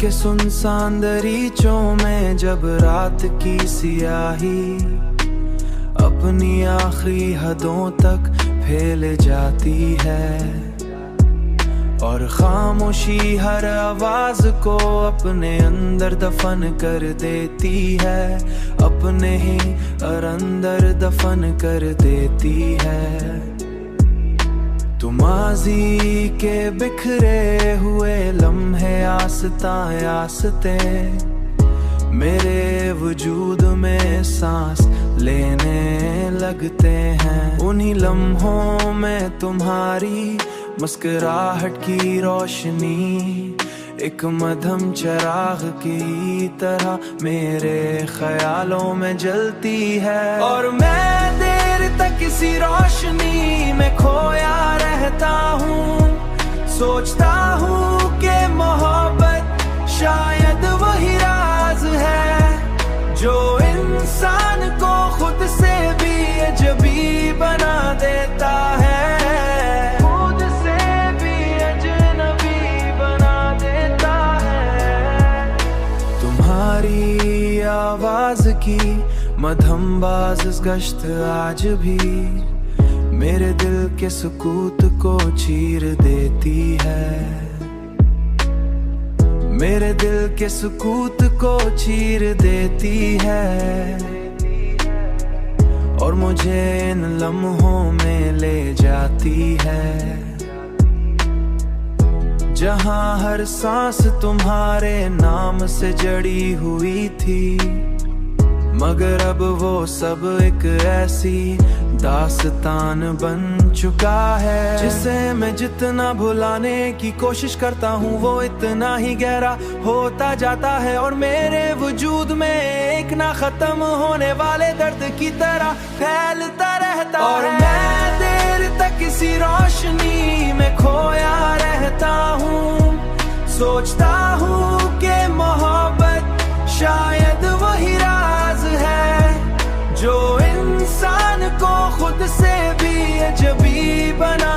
के सुनसान दरीचों में जब रात की सियाही अपनी आखिरी हदों तक फैल जाती है और खामोशी हर आवाज को अपने अंदर दफन कर देती है, अपने ही अंदर दफन कर देती है। तुम माज़ी के बिखरे हुए लम्हे आस्तां आस्ते मेरे वजूद में सांस लेने लगते हैं। उन्हीं लम्हों में तुम्हारी मुस्कुराहट की रोशनी एक मध्यम चिराग की तरह मेरे ख्यालों में जलती है और मैं देर तक इसी रोशनी में खोया रहता हूँ। सोचता हूँ कि मोहब्बत शायद वही राज है जो इंसान को खुद से भी अजनबी बना देता है, खुद से भी अजनबी बना देता है। तुम्हारी आवाज की मध्यम बाज़ गश्त आज भी मेरे दिल के सुकूत को चीर देती है, मेरे दिल के सुकूत को चीर देती है और मुझे इन लम्हों में ले जाती है जहां हर सांस तुम्हारे नाम से जड़ी हुई थी, मगर अब वो सब एक ऐसी दास्तान बन चुका है जिसे मैं जितना भुलाने की कोशिश करता हूँ वो इतना ही गहरा होता जाता है और मेरे वजूद में एक ना खत्म होने वाले दर्द की तरह फैलता रहता और है। मैं देर तक इसी रोशनी में खोया रहता हूँ, सोचता हूँ कि मोहब्बत शायद वही राज है जो इंसान को खुद से भी अजनबी बना